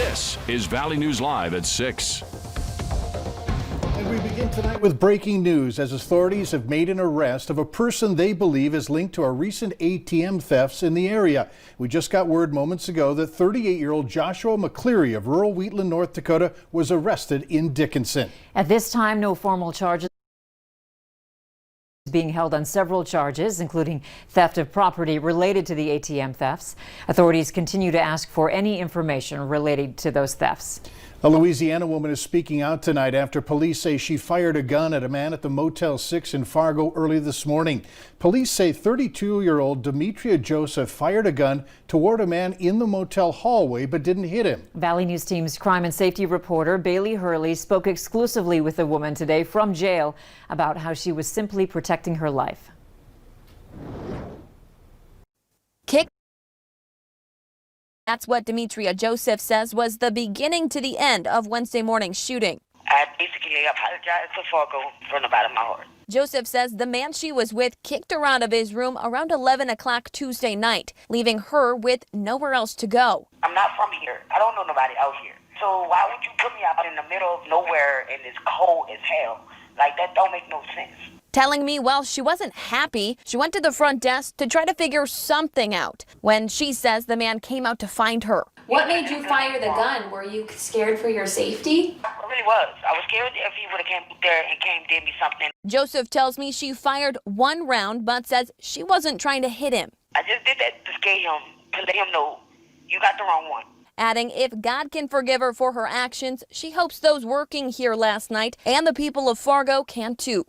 This is Valley News Live at 6. And we begin tonight with breaking news as authorities have made an arrest of a person they believe is linked to our recent ATM thefts in the area. We just got word moments ago that 38-year-old Joshua McCleary of rural Wheatland, North Dakota was arrested in Dickinson. At this time, no formal charges being held on several charges, including theft of property related to the ATM thefts. Authorities continue to ask for any information related to those thefts. A Louisiana woman is speaking out tonight after police say she fired a gun at a man at the Motel 6 in Fargo early this morning. Police say 32-year-old Demetria Joseph fired a gun toward a man in the motel hallway but didn't hit him. Valley News Team's crime and safety reporter Bailey Hurley spoke exclusively with the woman today from jail about how she was simply protecting her life. That's what Demetria Joseph says was the beginning to the end of Wednesday morning's shooting. I basically apologized to Fargo from the bottom of my heart. Joseph says the man she was with kicked her out of his room around 11 o'clock Tuesday night, leaving her with nowhere else to go. I'm not from here. I don't know nobody out here. So why would you put me out in the middle of nowhere and it's cold as hell? Like, that don't make no sense. Telling me while she wasn't happy, she went to the front desk to try to figure something out when she says the man came out to find her. What made you fire the gun? Were you scared for your safety? I really was. I was scared if he would have came there and did me something. Joseph tells me she fired one round, but says she wasn't trying to hit him. I just did that to scare him, to let him know you got the wrong one. Adding if God can forgive her for her actions, she hopes those working here last night and the people of Fargo can too.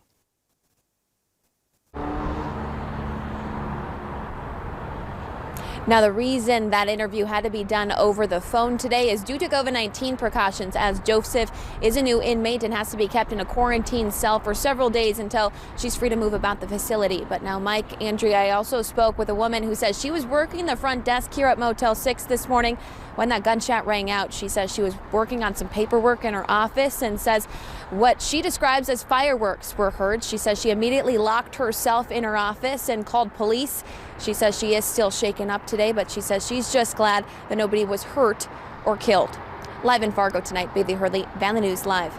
Now, the reason that interview had to be done over the phone today is due to COVID-19 precautions, as Joseph is a new inmate and has to be kept in a quarantine cell for several days until she's free to move about the facility. But now, Mike, Andrea, I also spoke with a woman who says she was working the front desk here at Motel 6 this morning when that gunshot rang out. She says she was working on some paperwork in her office and says what she describes as fireworks were heard. She says she immediately locked herself in her office and called police. She says she is still shaken up today, but she says she's just glad that nobody was hurt or killed. Live in Fargo tonight, Bailey Hurley, Valley News Live.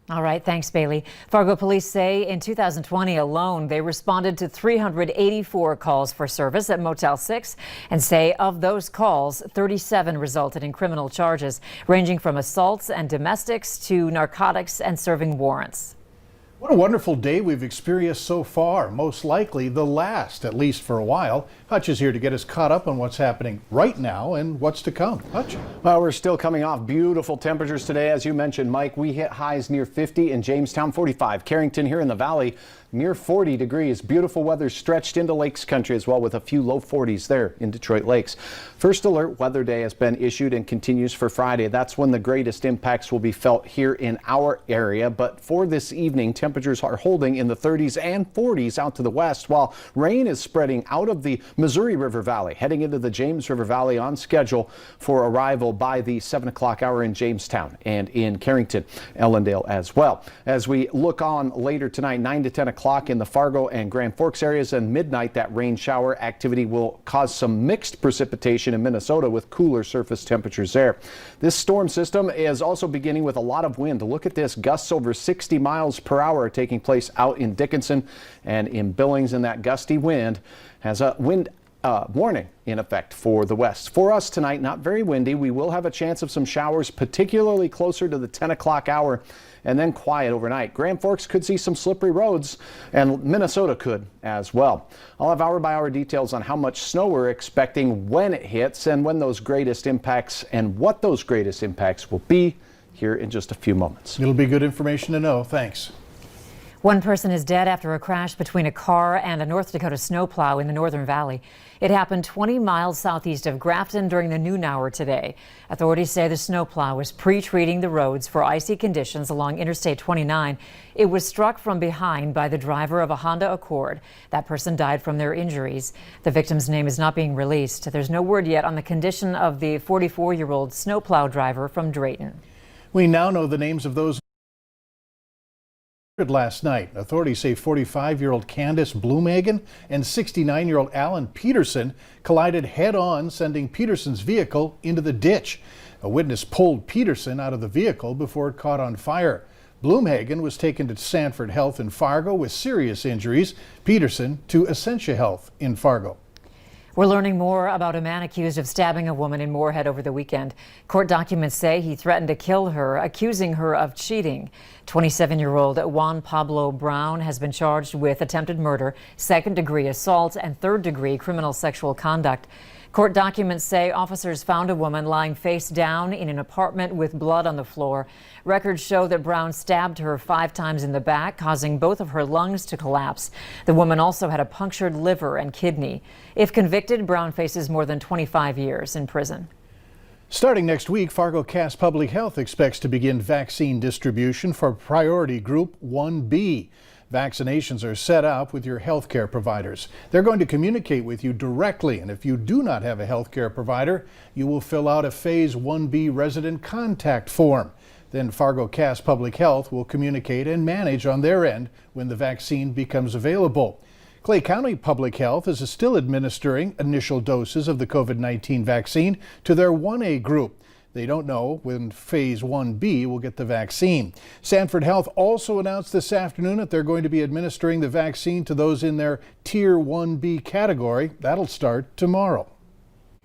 All right, thanks, Bailey. Fargo police say in 2020 alone, they responded to 384 calls for service at Motel 6 and say of those calls, 37 resulted in criminal charges, ranging from assaults and domestics to narcotics and serving warrants. What a wonderful day we've experienced so far, most likely the last, at least for a while. Hutch is here to get us caught up on what's happening right now and what's to come. Hutch? Well, we're still coming off beautiful temperatures today. As you mentioned, Mike, we hit highs near 50 in Jamestown, 45. Carrington here in the valley, near 40 degrees. Beautiful weather stretched into Lakes Country as well, with a few low 40s there in Detroit Lakes. First alert weather day has been issued and continues for Friday. That's when the greatest impacts will be felt here in our area. But for this evening, temperatures are holding in the 30s and 40s out to the west, while rain is spreading out of the Missouri River Valley, heading into the James River Valley on schedule for arrival by the 7 o'clock hour in Jamestown and in Carrington, Ellendale as well. As we look on later tonight, 9 to 10 o'clock in the Fargo and Grand Forks areas, and midnight, that rain shower activity will cause some mixed precipitation in Minnesota with cooler surface temperatures there. This storm system is also beginning with a lot of wind. Look at this, gusts over 60 miles per hour taking place out in Dickinson and in Billings, and that gusty wind has a wind warning in effect for the west. For us tonight, not very windy. We will have a chance of some showers, particularly closer to the 10 o'clock hour, and then quiet overnight. Grand Forks could see some slippery roads, and Minnesota could as well. I'll have hour-by-hour details on how much snow we're expecting, when it hits, and when those greatest impacts and what those greatest impacts will be here in just a few moments. It'll be good information to know. Thanks. One person is dead after a crash between a car and a North Dakota snowplow in the Northern Valley. It happened 20 miles southeast of Grafton during the noon hour today. Authorities say the snowplow was pre-treating the roads for icy conditions along Interstate 29. It was struck from behind by the driver of a Honda Accord. That person died from their injuries. The victim's name is not being released. There's no word yet on the condition of the 44-year-old snowplow driver from Drayton. We now know the names of those last night. Authorities say 45-year-old Candace Blumhagen and 69-year-old Alan Peterson collided head-on, sending Peterson's vehicle into the ditch. A witness pulled Peterson out of the vehicle before it caught on fire. Bloomhagen was taken to Sanford Health in Fargo with serious injuries. Peterson to Essentia Health in Fargo. We're learning more about a man accused of stabbing a woman in Moorhead over the weekend. Court documents say he threatened to kill her, accusing her of cheating. 27-year-old Juan Pablo Brown has been charged with attempted murder, second-degree assault, and third-degree criminal sexual conduct. Court documents say officers found a woman lying face down in an apartment with blood on the floor. Records show that Brown stabbed her 5 times in the back, causing both of her lungs to collapse. The woman also had a punctured liver and kidney. If convicted, Brown faces more than 25 years in prison. Starting next week, Fargo Cass Public Health expects to begin vaccine distribution for priority group 1B. Vaccinations are set up with your healthcare providers. They're going to communicate with you directly, and if you do not have a healthcare provider, you will fill out a Phase 1B resident contact form. Then Fargo Cass Public Health will communicate and manage on their end when the vaccine becomes available. Clay County Public Health is still administering initial doses of the COVID-19 vaccine to their 1A group. They don't know when Phase 1B will get the vaccine. Sanford Health also announced this afternoon that they're going to be administering the vaccine to those in their Tier 1B category. That'll start tomorrow.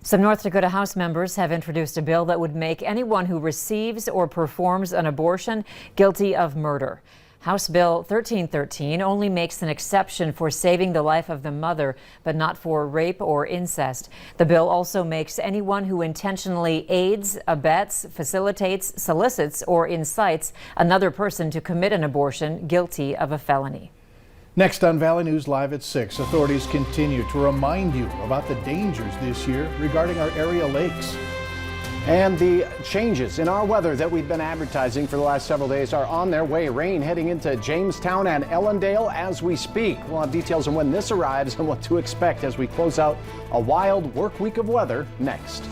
Some North Dakota House members have introduced a bill that would make anyone who receives or performs an abortion guilty of murder. House Bill 1313 only makes an exception for saving the life of the mother, but not for rape or incest. The bill also makes anyone who intentionally aids, abets, facilitates, solicits, or incites another person to commit an abortion guilty of a felony. Next on Valley News Live at 6, authorities continue to remind you about the dangers this year regarding our area lakes. And the changes in our weather that we've been advertising for the last several days are on their way. Rain heading into Jamestown and Ellendale as we speak. We'll have details on when this arrives and what to expect as we close out a wild work week of weather next.